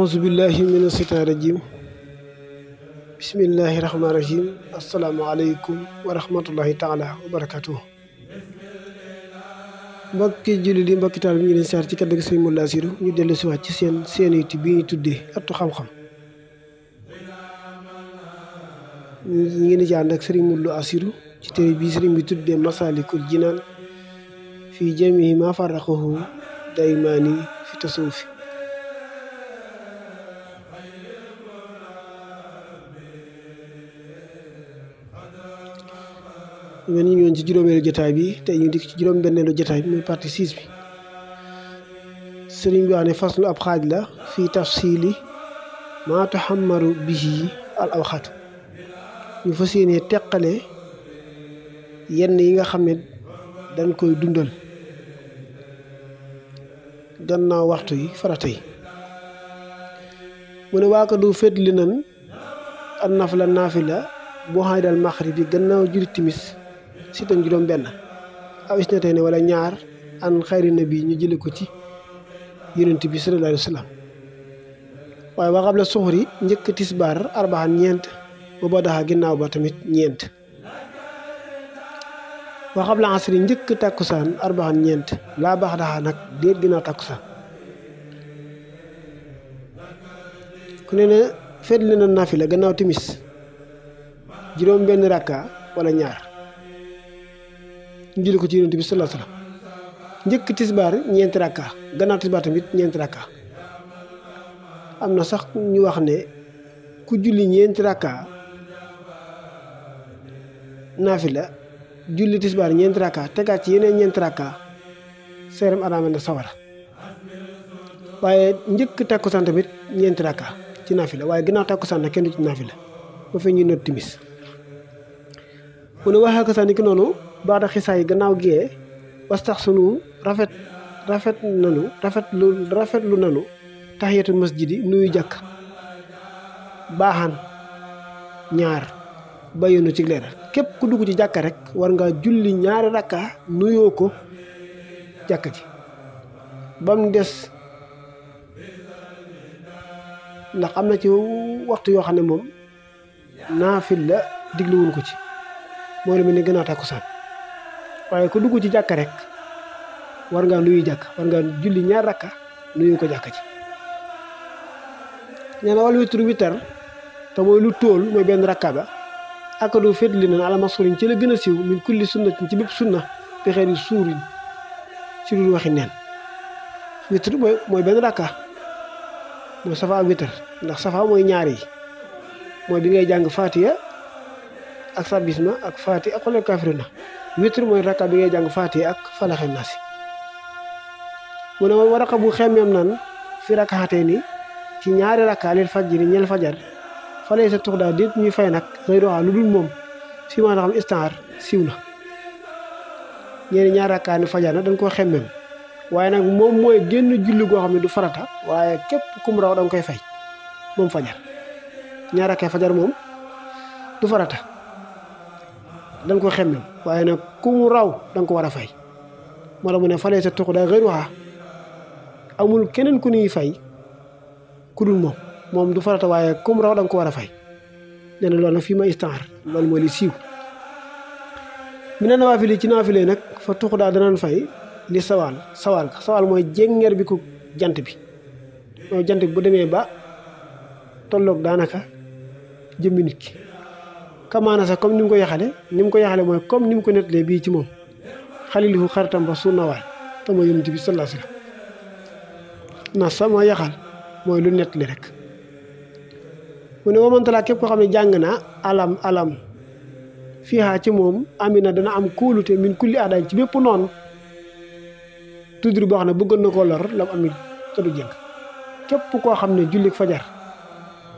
أعوذ بالله من الشيطان الرجيم بسم الله الرحمن الرحيم السلام عليكم ورحمة الله تعالى وبركاته mbokki jullit yi mbokki taal bi ñu leen saar ci kàddu gi Sëriñ Modou Lo Assirou ñu dellu si waat ci seen YouTube bi ñu tuddee Ëttu Xam-xam ñu ngi ni ci ànd ak Sëriñ Modou Lo Assirou ci téere bii sëriñ bi tuddee Masaalikul Jinaan fii jamii maa farraqahu Daymaani fi tasawufi ñu ngi woon ci juróomeelu jotaay bi tey ñu dikk ci juróom-benneelu jotaay bi muy partie 6 bi sëriñ bi wax ne faslu ab xaaj la fii tafsiili maa tuxammaru bihi al awxaatu ñu fas yéene teqale yenn yi nga xam ne dañ koy dundal gannaaw waxtu yi farata yi mu ne waa ko du féetli nan an nafla naafila boo xaay dal maxrib bi gannaaw juri timis si tan juróom benn aw is na tey ne wala ñaar an xayri na bi ñu jële ko ci yonent bi sallallahu alayhi wa sallam waaye waxam la suxuri njëkk tisbaar arbaan ñeent booba daxa ginnaaw ba tamit ñeent waxam la asri njëkk tàkkusaan arbaan ñeent laa baax daxa nag déet ginnaaw tàkkusaan ku ne na feetli na nafila gannaaw timis juróom benn rakka wala ñaar ñu jële ko ci yonent bi sallallahu alayhi wa sallam njëkk tisbaar ñeenti rakka gannaaw tisbaar tamit ñeenti rakka am na sax ñu wax ne ku julli ñeenti rakka naafila julli tisbaar ñeenti rakka tegaat ci yeneen ñeenti rakka seeram araame na sawara waaye njëkk takkusaan tamit ñeenti rakka ci naafila waaye gannaaw takkusaan nag kenn du ci naafila ba fe ñuy noot timis mu ne waxee ko sax ni ki noonu baax da xisaay gannaaw gee wastax sunu rafetlu nanu tahiyatul masjidi nuyu jàkk baaxaan ñaar bayonu ci leeral képp ku dugg ci jàkka rek war nga julli ñaari rakka nuyoo ko jàkka ji ba mu des ndax am na ci waxtu yoo xam ne moom naafil la digluwuñ ko ci moo la mel ni gannaaw takkusaan waaye ku dugg ci jàkka rek war ngaa nuyu jàkk war ngaa julli ñaar rakka nuyu ko jàkka ji nee na wàllu witru witar te mooy lu tóol mooy benn rakka ba akadu féetli na ala masurin ci la gën a siiw min kulli sunnatin ci bépp sunna bi xeeri suurin ci lu waxi neen witr mooy benn rakka mooy safa ak witar ndax safa mooy ñaar yi mooy bi ngay jàng fatiha ak sabisma ak faati ak xolal kafirina witr mooy rakka bi ngay jàng faati ak falaxe naasi mu ne war a bu xemmeem nan fi rakkaatee ni ci ñaari rakka lil fajri ñeel fajar falee sa tux daal déet ñuy fay nag xëy doxaa lu dul moom fi maa xam istaar siiw na ñeeni ñaari rakka ni fajar nag dañ koo xemmeem waaye nag moom mooy génn julli goo xam ne du farata waaye képp kum raw da nga koy fay moom fajar ñaari rakka fajar moom du farata dañ ko xemmem waaye nag ku mu raw da nga ko war a fay moo la mu ne falee sa tuq da xëy waxaa amul keneen ku nuy fay ku dul moom du farata waaye ku mu raw da nga ko war a fay nee na loolu nag fii ma istaar loolu mooy li siiw mi ne nawaafil yi ci naafile nag fa tuq daa danañ fay li sawaal mooy jéngeer bi ku jant bi mooy jant bi bu demee ba tolloog daanaka jëmmi nit ki kamaana sax comme ni mu ko yaxale mooy comme ni mu ko nettalee bii ci moom xalilihu xaritam ba su nawaay te mooy yonent bi sallallahu alayhi wasallam na sama yaxal mooy lu nettali rek mu ne wamantalaa képp koo xam ne jàng na alam fiihaa ci moom amina dana am kóolute min kulli aadañ ci bépp noonu tuddur boo xam ne bëggoon na koo lor lam amit te du jëng képp koo xam ne jullik fajar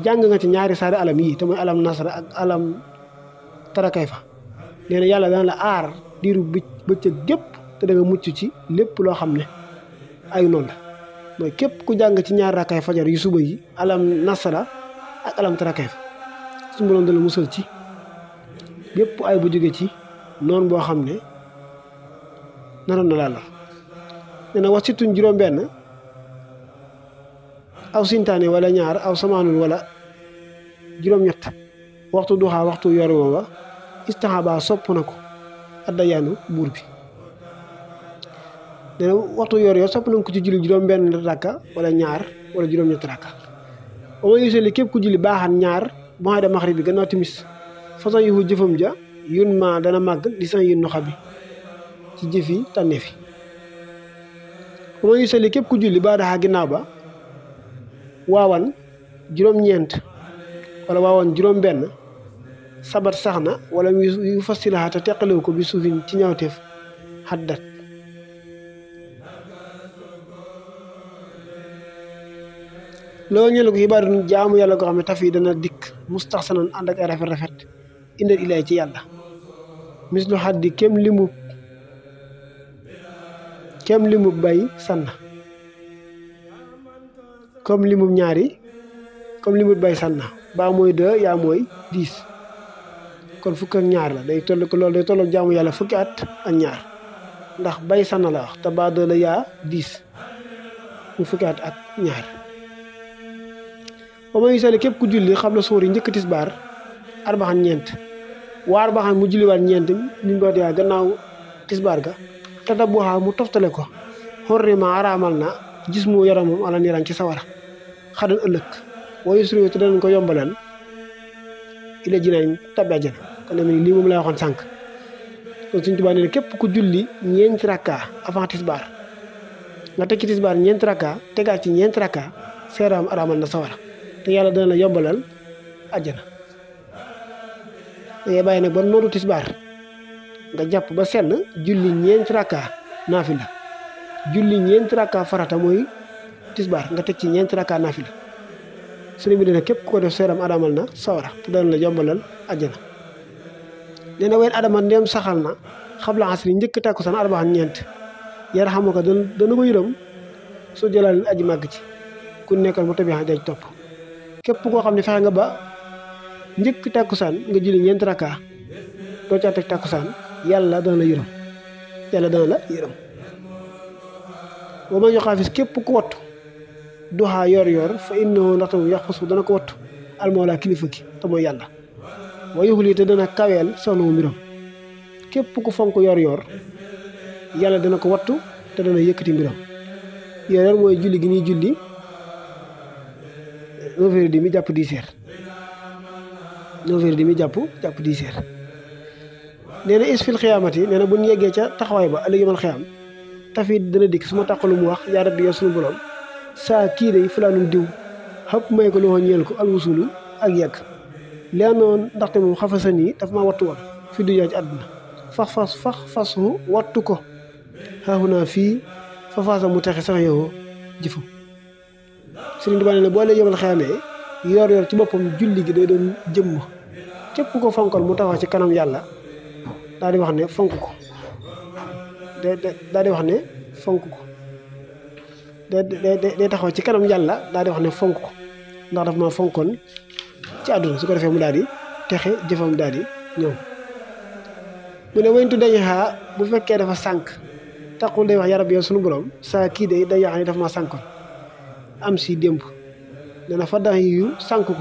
jàng nga ci ñaari saari alam yii te mooy alam nasara ak alam tara kayfa nee na yàlla dana la aar diiru bëccëg gépp te da nga mucc ci lépp loo xam ne ay noonu la mooy képp ku jàng ci ñaari rakkaay fajar yu suba yi alam nasara ak alam tara kayfa suñu borom dana musal ci bépp ay bu jóge ci noonu boo xam ne naroon na laa lor nee na wax situñ juróom-benn aw sintaane wala ñaar aw samaanul wala juróom-ñett waxtu duxaa waxtu yor woowa istaxaba sopp na ko addayaanu buur bi nee na waxtu yor sopp na ko ci julli juróom-benn rakka wala ñaar wala juróom-ñett rakka ba ma gisee li képp ku julli baaxan ñaar bu ma dem maxrib bi gannaaw timis façon yu jëfam ja yun ma dana màgg di san yi noxa bi ci jëfi tànne fi ba ma gisee li képp ku julli baa daxaa ginnaaw ba waawan juróom-ñeent wala waawan juróom-benn sabat sax na wala yu fasilaxa te teqalewu ko bi suufin ci ñawteef xaddat loolu ñëla ko xibaar jaamu yàlla goo xam ne taf yi dana dikk mustaxsanan ànd ak ay rafet indal ilaay ci yàlla mislu xaddi kem limub bay sànn comme limub ñaari comme limub bay sànna baa mooy 2 yaa mooy 10 kon fukk ak ñaar la day toll ko loolu day tolloog jaamu yàlla fukki at ak ñaar ndax bay sànna la wax te baa 2 la yaa 10 mu fukki at ak ñaar ba ma gisale képp ku julli xam la suur yi njëkk tisbaar arbaxan ñeent waa arbaxan mu julliwaat ñeent min boot yaa gannaaw tisbaar ga te da buxaa mu toftale ko xorrima araamal na gis mu yaramam ala niiraan ci sawara xadan ëllëg wayu suri te danañ ko yombalal ila jinaañ tabbi àjjana kon ne lii moom lay waxoon sànq kon Sëñ Tuubaa nee na képp ku julli ñeenti rakka avant tisbaar nga teg ci tisbaar ñeenti rakka tegaat ci ñeenti rakka seeraam araamal na sawara te yàlla dana la yombalal àjjana dangay bàyyi nag ba noodu tisbaar nga jàpp ba senn julli ñeenti rakka naafila julli ñeenti rakka farata mooy tisbaar nga teg ci ñeenti rakka naafila sëriñ bi dina képp ku ko def seeram adamal na sawara te dana la yombalal àjjana nee na ween adama ndem saxal na xabla asri njëkk tàkkusaan arbaxan ñeent yar xamu ko dana ko yërëm soo jëlal aji màgg ci ku nekkal mu tabixa daj topp képp koo xam ne fexe nga ba njëkk tàkkusaan nga julli ñeenti rakka doo caa teg tàkkusaan yàlla dana la yërëm ba ma ñu xaafis képp ku wattu duxaa yor fa innahu ndaxte mu yaxusu dana ko wattu almawla kilifa gi te mooy yàlla wa yuxli te dana kaweel soxna mu mbiram képp ku fonk yor yàlla dana ko wattu te dana yëkkati mbiram yor mooy julli gi ñuy julli 9h30 jàpp 10h 9h30 jàpp 10h nee na isfil xiyaamati nee na bu ñu yeggee ca taxawaay ba ëllëg yomal xiyaam tafit dana dikk su ma tàqalu mu wax yaa rabbi yow suñu borom saa kii day fulaanum diw xëpp may ko loxo ñeel ko alwusulu ak yegg leenoon ndaxte moom xafasan yi dafa maa wattu woon fi du yaa ci àdduna fasu wattu ko xaaxu naa fii fa faasa mu texe sax yow jëfu Sëriñ Tuubaa ne boo lee yomal xeamee yor ci boppam julli gi day doon jëmm képp ko fonkal mu taxaw ci kanam yàlla daal di wax ne fonk ko daal di wax ne fonk ko day taxaw ci kanam yàlla daal di wax ne fonk ko ndax daf ma fonkoon ci àdduna su ko defee mu daal di texe jëfam daal di ñëw mu ne wayntu dañu xaa bu fekkee dafa sànq taxul day wax yarab yow sunu borom saa kii day yax ni daf ma sànkoon am si démb dana fa dax yu sànk ko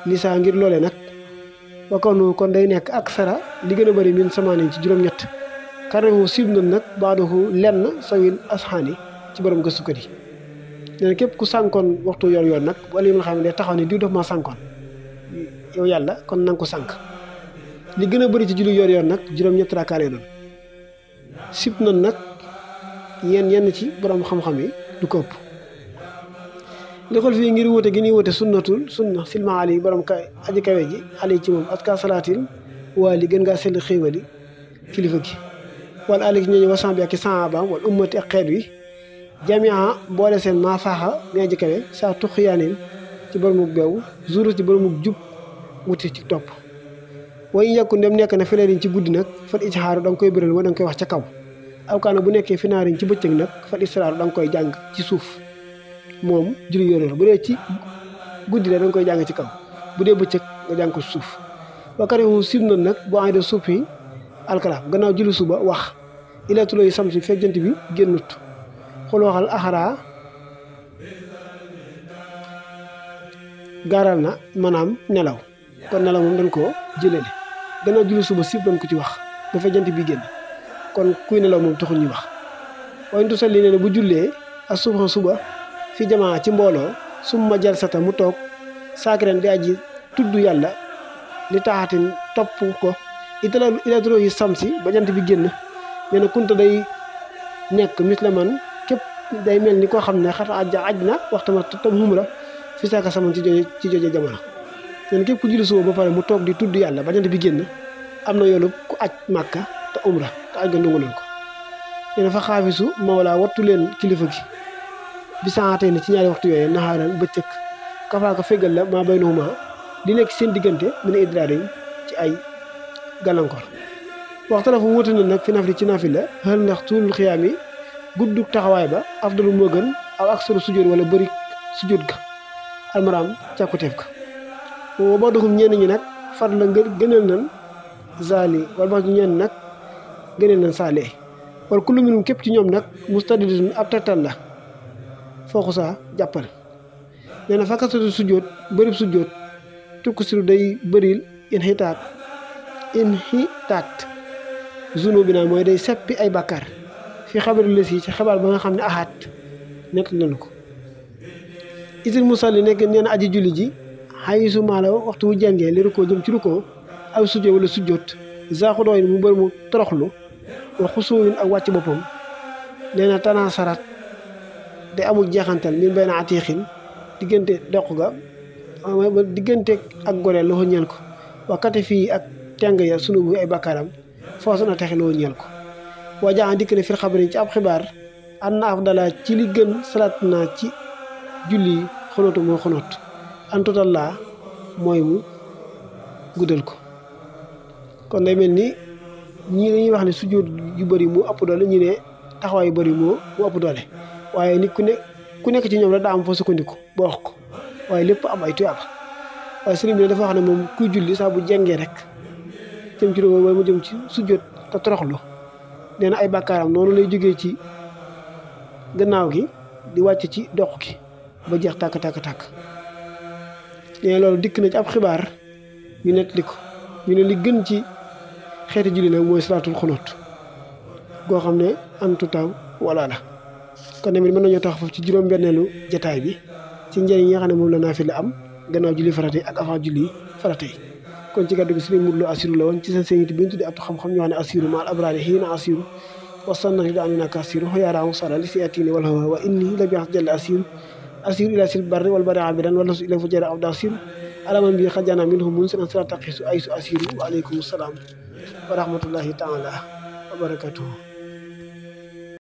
li saa ngir loolee nag wakkoon kon day nekk ak sara li gën a bëri min samaaniñ ci juróom-ñett karewu siib na nag baadoxu lenn sawil asxaani ci borom gëstukat yi nee na képp ku sànkoon waxtu yor nag wala yi nga xam ne day taxaw ne diw daf maa sànkoon yow yàlla kon na nga ko sànk li gën a bëri ci julli yor nag juróom-ñett rakkaa lay doon siib na nag yenn ci borom xam-xam yi du ko ëpp li xool fii ngir wóote gi ñuy wóote sunna silma ali borom ka aji kawe ji ali ci moom aska salaatil waa li gën ngaa sell xéewali kilifa gi wala ali ci ñooñu wasan bi ak i sahabaam wala ummati ak xeet wi jamia boole seen maa faaxa mi aji kawe saa tuxyaanin ci boromuk beew zuhru ci boromuk jub wuti ci topp way yàkku ndem nekk na fileeriñ ci guddi nag fat ijxaaru da nga koy bëral wa da nga koy wax ca kaw aw kaana bu nekkee finaariñ ci bëccëg nag fat israaru da nga koy jàng ci suuf moom julli yoor bu dee ci guddi la da nga koy jàng ci kaw bu dee bëccëg nga jàng ko ci suuf wakari wu sib na nag bu ay de suppi alkalaam gannaaw julli suba wax ila tulo yi samsi fekk jant bi génnut xool waxal axaraa gaaral na maanaam nelaw kon nelaw moom dañ koo jëlale gannaaw julli suba sib dañ ko ci wax ba fekk jant bi génn kon kuy nelaw moom taxul ñuy wax waaye ntu salli nee na bu jullee ak suba fi jamaa ci mbooloo summa jalsata mu toog saakiran di aji tudd yàlla li taxatin topp ko ila tulo yi samsi ba jant bi génn nee na kunta day nekk mislaman képp day mel ni koo xam ne xata aj na waxtama tam xum la fi saaka saman ci jooje jamono nee na képp ku julli suba ba pare mu toog di tudd yàlla ba jant bi génn am na yoolu ku aj màkka te umra te aj ga ndungu leen ko nee na fa xaafisu mawla wattu leen kilifa gi bi saxaatee ni ci ñaari waxtu yooyu naxaaran bëccëg kafaaka fegal la maa bay nuuma di nekk seen diggante mu ne idraar yi ci ay gàllankoor waxtu la fu wóote na nag fi nafli ci nafi la xël ndax tuulul xiyaam yi guddug taxawaay ba afdalu moo gën aw aksaru sujjóot wala bëri sujjóot ga almaraam càkkuteef ga boo ba doxum ñenn ñi nag far la gënal nan zaali wala ba ñenn nag gënal nan saali wala kullu minum képp ci ñoom nag mustadidun ab tegtal la fooxu saa jàppal nee na fakkasatu sujjóot bërib sujjóot tukku siru day bëril inxitaat zunu bi naa mooy day seppi ay bàkkaar fi xabari lës yi ci xabaar ba nga xam ne axaat nett nañu ko isil musalli nekk nee na aji julli ji xayisu maala waxtu wu jàngee li rukkoo jëm ci rukkoo aw sujjóot wala sujjóot zaaxu dooy mu bëri mu toroxlu wa xusuwin ak wàcc boppam nee na tanaa sarat day amul jeexantal min bay na atiixin diggante doq ga diggante ak goreel loxo ñeel ko wakkati fii ak teng ya sunu bu ay bakkaaram foosu na texe loo ñeel ko wajaa dikk ne fir xabarin ci ab xibaar an na afdala ci li gën salaat naa ci julli xonootu mooy xonoot an total laa mooy mu guddal ko kon day mel ni ñii dañuy wax ne sujjóot yu bëri moo ëpp doole ñi ne taxawaay yu bëri moo ëpp doole waaye nit ku nekk ci ñoom la daa am foo sukkandiku ba wax ko waaye lépp am ay tuyaaba waaye sëriñ bi dafa wax ne moom kuy julli saa bu jengee rek jëm ci loolu mu jëm ci sujjóot te toroxlu nee na ay bàkkaaram noonu lay jógee ci gannaaw gi di wàcc ci dox gi ba jeex tàkk nee na loolu dikk na ci ab xibaar ñu nettali ko ñu ne li gën ci xeeti julli nag mooy salaatul xunóot goo xam ne antu taw wala la kon tamit mën nañoo tax foofu ci juróom-benneelu jataay bi ci njëriñ yi nga xam ne moom la naafila am gannaaw julli farata yi ak avant julli farata yi kon ci gàddu gi sëriñ Modou Lo Assirou la woon ci seen seen bi ñu tuddee Abdou Xam-Xam ñu wax ne Assirou maal abraari xiina Assirou wasanna yu daani naka Assirou xoyaaraamu sara li si atini wala wa inni la biax jëll Assirou ila sil barri wal bari abidan wala su ila fu jëra abda Assirou alaman bi xajana minhum mun seen sira taqisu ay su Assirou wa aleykum salaam wa rahmatullahi taala wa barakatuhu